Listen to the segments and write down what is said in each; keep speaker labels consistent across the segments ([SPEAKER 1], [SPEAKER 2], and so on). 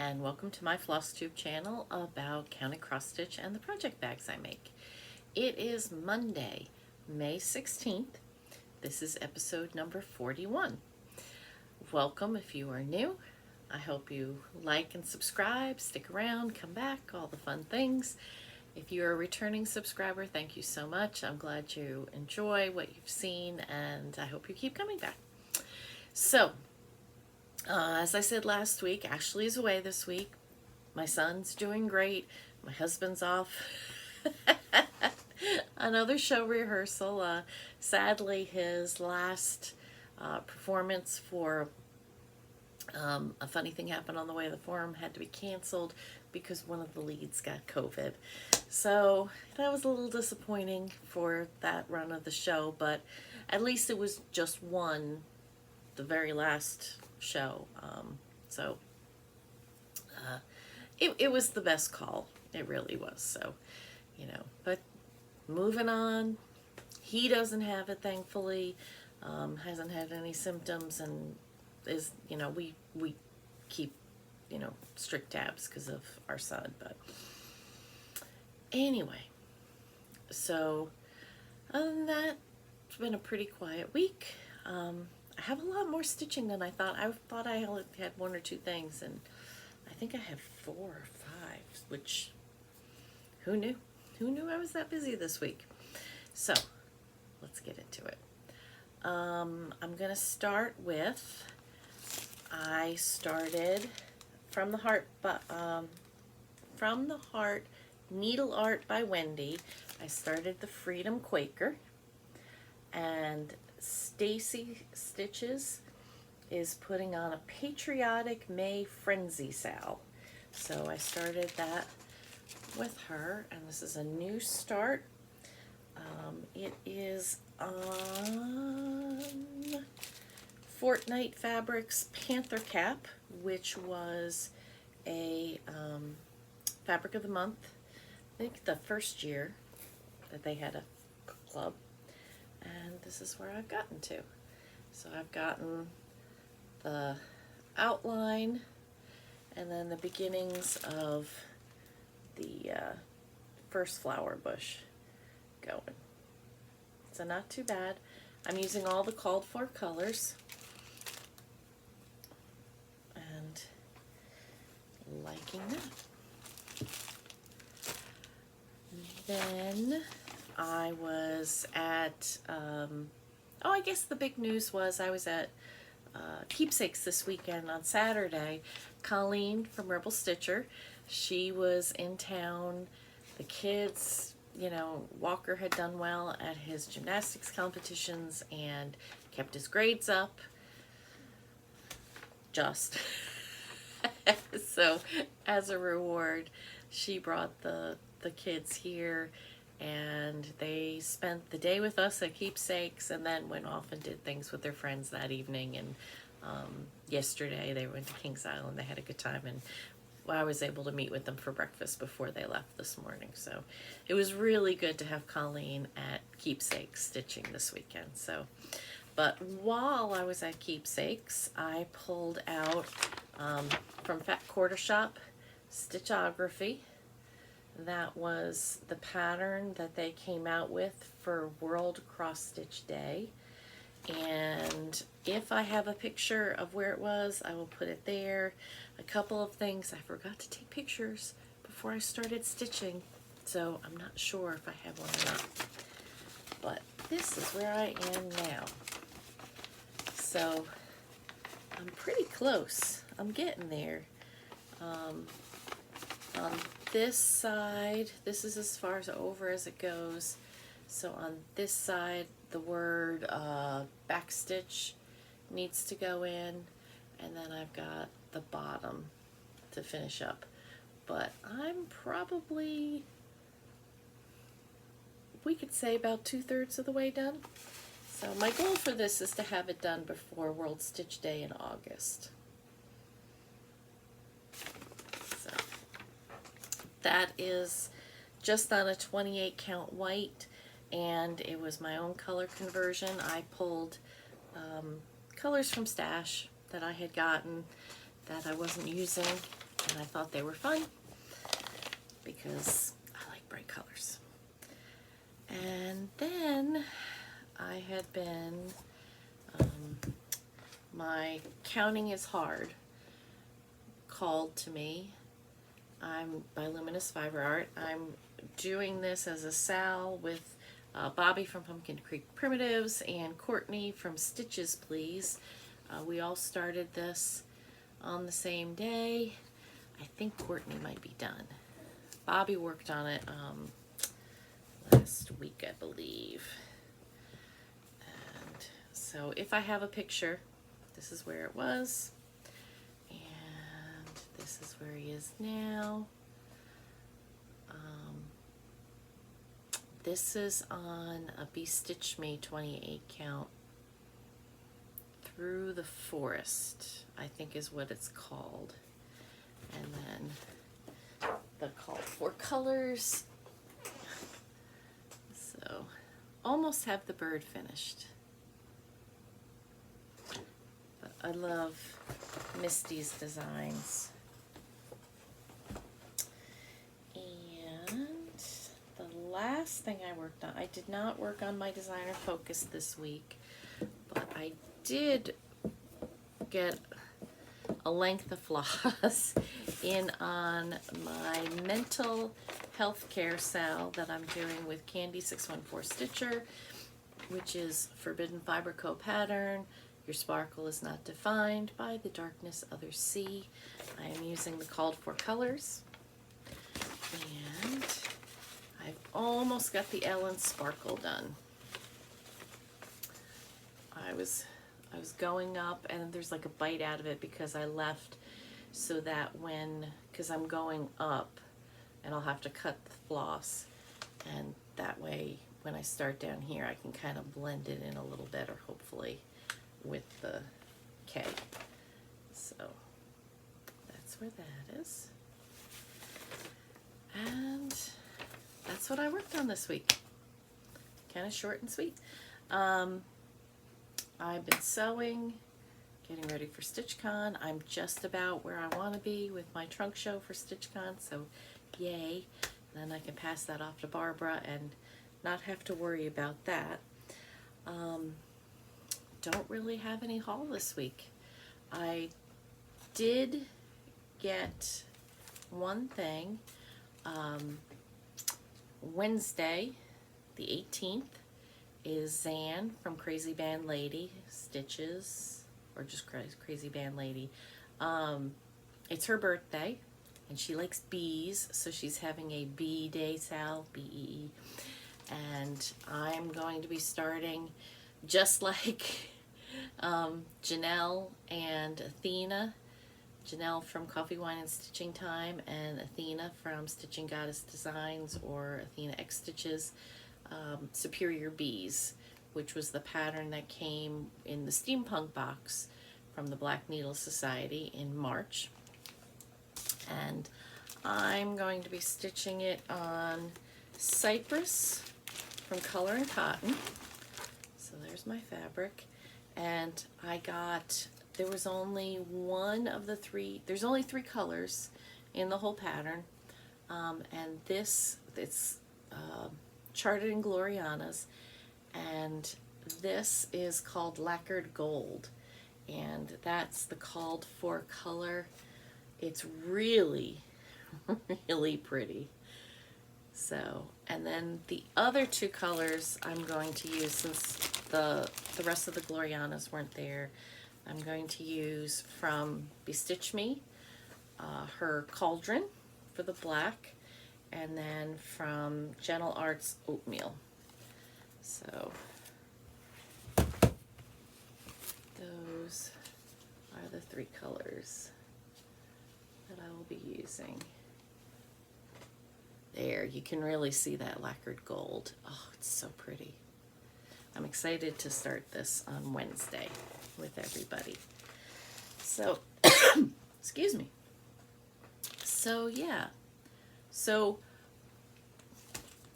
[SPEAKER 1] and welcome to my Flosstube channel about counting cross stitch and the project bags I make. It is Monday, May 16th. This is episode number 41. Welcome if you are new. I hope you like and subscribe, stick around, come back, all the fun things. If you're a returning subscriber, thank you so much. I'm glad you enjoy what you've seen, and I hope you keep coming back. So, as I said last week, Ashley is away this week. My son's doing great. My husband's off. Another show rehearsal. Sadly, his last performance for a funny thing happened on the way to the forum had to be canceled because one of the leads got COVID. So that was a little disappointing for that run of the show, but at least it was just one, the very last show. It was the best call. It really was. So, you know, but moving on. He doesn't have it, thankfully. Hasn't had any symptoms, and is, you know, we keep, you know, strict tabs because of our son. But anyway, so other than that, it's been a pretty quiet week. I have a lot more stitching than I thought. I thought I only had one or two things, and I think I have 4 or 5, which, who knew? Who knew I was that busy this week? So, let's get into it. I'm going to start with, I started From the Heart NeedleArt by Wendy. I started the Freedom Quaker, and Stacy Stitches is putting on a Patriotic May Frenzy Sal. So I started that with her, and this is a new start. It is on Fortnite Fabrics Panther Cap, which was a Fabric of the Month, I think the first year that they had a club. And this is where I've gotten to. So I've gotten the outline and then the beginnings of the first flower bush going. So not too bad. I'm using all the called for colors and liking that. Then I was at, I guess the big news was I was at Keepsakes this weekend on Saturday. Colleen from Rebel Stitcher, she was in town. The kids, you know, Walker had done well at his gymnastics competitions and kept his grades up. Just. So, as a reward, she brought the kids here, and they spent the day with us at Keepsakes and then went off and did things with their friends that evening. And yesterday they went to Kings Island. They had a good time, and I was able to meet with them for breakfast before they left this morning. So it was really good to have Colleen at Keepsakes stitching this weekend. So, but while I was at Keepsakes, I pulled out from Fat Quarter Shop Stitch-o-graphy. That was the pattern that they came out with for World Cross Stitch Day. And if I have a picture of where it was, I will put it there. A couple of things, I forgot to take pictures before I started stitching, so I'm not sure if I have one or not. But this is where I am now. So I'm pretty close. I'm getting there. On this side, this is as far as over as it goes. So on this side, the word backstitch needs to go in, and then I've got the bottom to finish up. But I'm probably, we could say, about 2/3 of the way done. So my goal for this is to have it done before World Stitch Day in August. So that is just on a 28 count white, and it was my own color conversion. I pulled colors from Stash that I had gotten that I wasn't using, and I thought they were fun because I like bright colors. And then I had been, my Counting is Hard called to me. I'm by Luminous Fiber Art. I'm doing this as a Sal with Bobby from Pumpkin Creek Primitives and Courtney from Stitches Please. We all started this on the same day. I think Courtney might be done. Bobby worked on it last week, I believe. And so if I have a picture, this is where it was. And this is where he is now. This is on a Be Stitch Me 28 count. Through the Forest, I think is what it's called. And then the call for colors. So almost have the bird finished. But I love Misty's designs. And the last thing I worked on, I did not work on my designer focus this week, but I did get a length of floss in on my mental health care sale that I'm doing with Candy 614 Stitcher, which is Forbidden Fiber Co pattern. Your sparkle is not defined by the darkness others see. I am using the called for colors, and I've almost got the Ellen sparkle done. I was going up, and there's like a bite out of it because I left so that because I'm going up and I'll have to cut the floss, and that way when I start down here I can kind of blend it in a little better, hopefully, with the K. So that's where that is. And that's what I worked on this week. Kind of short and sweet. I've been sewing, getting ready for StitchCon. I'm just about where I want to be with my trunk show for StitchCon, so yay. Then I can pass that off to Barbara and not have to worry about that. Don't really have any haul this week. I did get one thing. Wednesday, the 18th, is Zan from Crazy Band Lady Stitches, or just Crazy Band Lady. It's her birthday, and she likes bees, so she's having a bee day sale, B-E-E. And I'm going to be starting just like Janelle and Athena. Janelle from Coffee, Wine, and Stitching Time, and Athena from Stitching Goddess Designs, or Athena X Stitches. Superior Bees, which was the pattern that came in the steampunk box from the Black Needle Society in March. And I'm going to be stitching it on Cypress from Color and Cotton. So there's my fabric. And there was only one of the three, there's only 3 colors in the whole pattern. And it's charted in Gloriana's, and this is called Lacquered Gold, and that's the called for color. It's really, really pretty. So, and then the other 2 colors I'm going to use, since the rest of the Glorianas weren't there, I'm going to use from Bestitch Me, her Cauldron for the black, and then from Gentle Arts Oatmeal. So those are the 3 colors that I will be using. There, you can really see that lacquered gold. Oh, it's so pretty. I'm excited to start this on Wednesday with everybody. So, excuse me. So, yeah. So,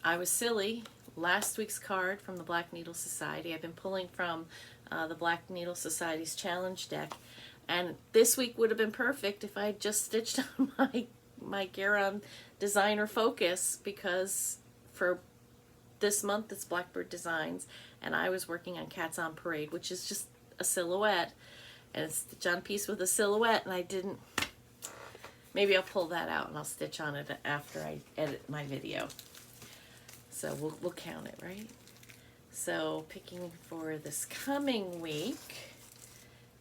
[SPEAKER 1] I was silly. Last week's card from the Black Needle Society, I've been pulling from the Black Needle Society's challenge deck, And this week would have been perfect if I had just stitched on my Garon Designer Focus, because for this month it's Blackbird Designs, and I was working on Cats on Parade, which is just a silhouette, and it's stitch on piece with a silhouette, and I didn't. Maybe I'll pull that out and I'll stitch on it after I edit my video. So we'll count it, right? So picking for this coming week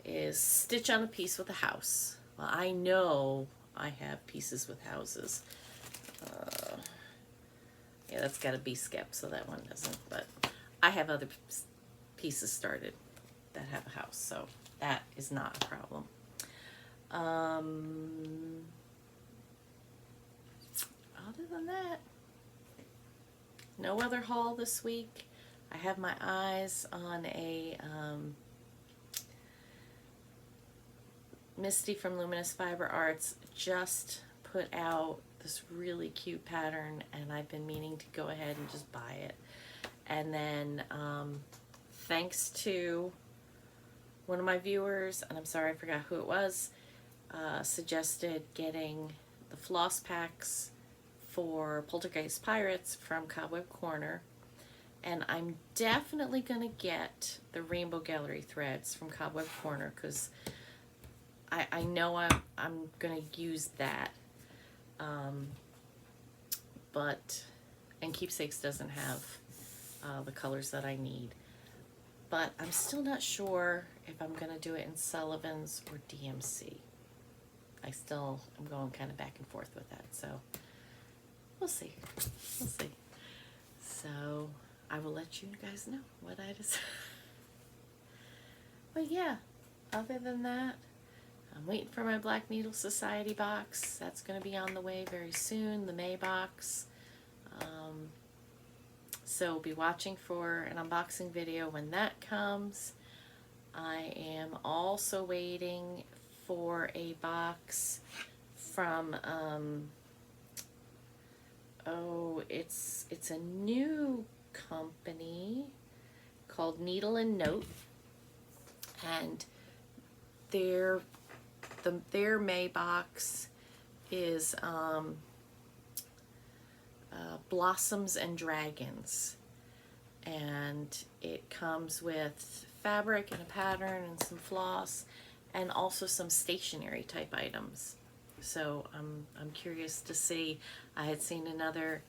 [SPEAKER 1] is stitch on a piece with a house. Well, I know I have pieces with houses. Yeah, that's got a bee skep, so that one doesn't. But I have other pieces started that have a house, so that is not a problem. Other than that, no other haul this week. I have my eyes on a Misty from Luminous Fiber Arts just put out this really cute pattern, and I've been meaning to go ahead and just buy it. And then thanks to one of my viewers, and I'm sorry I forgot who it was, suggested getting the floss packs for Poltergeist Pirates from Cobweb Corner. And I'm definitely going to get the Rainbow Gallery threads from Cobweb Corner, because I know I'm going to use that. And Keepsakes doesn't have the colors that I need. But I'm still not sure if I'm going to do it in Sullivan's or DMC. I still am going kind of back and forth with that. So we'll see. We'll see. So I will let you guys know what I decide. But yeah, other than that, I'm waiting for my Black Needle Society box. That's going to be on the way very soon, the May box. So be watching for an unboxing video when that comes. I am also waiting for a box from, it's a new company called Needle and Note, and their May box is Blossoms and Dragons, and it comes with fabric and a pattern and some floss and also some stationery type items. So I'm curious to see. I had seen another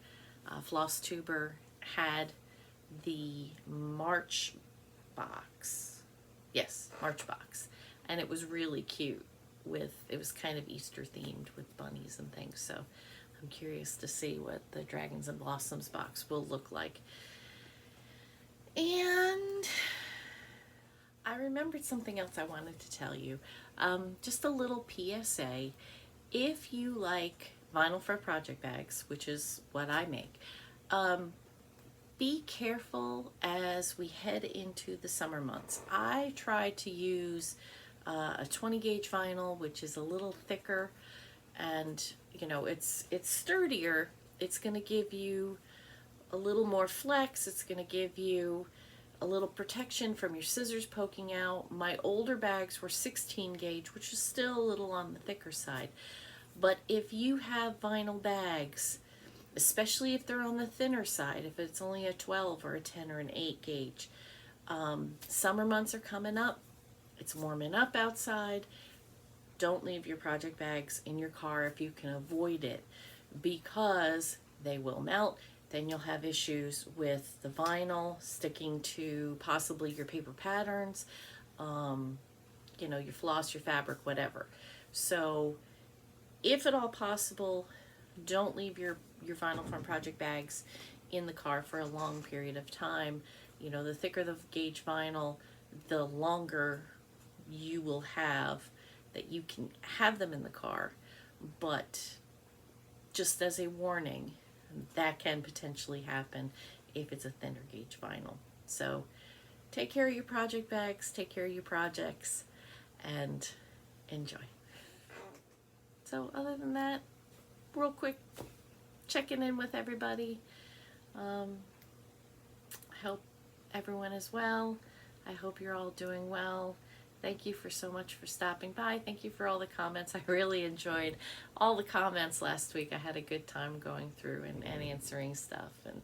[SPEAKER 1] Flosstuber had the March box. Yes, March box. And it was really cute. It was kind of Easter themed with bunnies and things. So I'm curious to see what the Dragons and Blossoms box will look like. And I remembered something else I wanted to tell you. Just a little PSA. If you like vinyl for project bags, which is what I make, be careful as we head into the summer months. I try to use a 20 gauge vinyl, which is a little thicker, and you know, it's sturdier. It's going to give you a little more flex. It's going to give you a little protection from your scissors poking out. My older bags were 16 gauge, which is still a little on the thicker side. But if you have vinyl bags, especially if they're on the thinner side, if it's only a 12 or a 10 or an 8 gauge, summer months are coming up. It's warming up outside. Don't leave your project bags in your car if you can avoid it, because they will melt. Then you'll have issues with the vinyl sticking to possibly your paper patterns, you know, your floss, your fabric, whatever. So if at all possible, don't leave your vinyl from project bags in the car for a long period of time. You know, the thicker the gauge vinyl, the longer you will have that you can have them in the car. But just as a warning, that can potentially happen if it's a thinner gauge vinyl. So take care of your project bags, take care of your projects, and enjoy. So other than that, real quick, checking in with everybody. I hope everyone is well. I hope you're all doing well. Thank you for so much for stopping by. Thank you for all the comments. I really enjoyed all the comments last week. I had a good time going through and answering stuff. And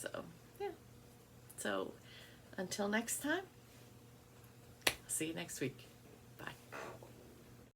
[SPEAKER 1] so, yeah. So, until next time, see you next week.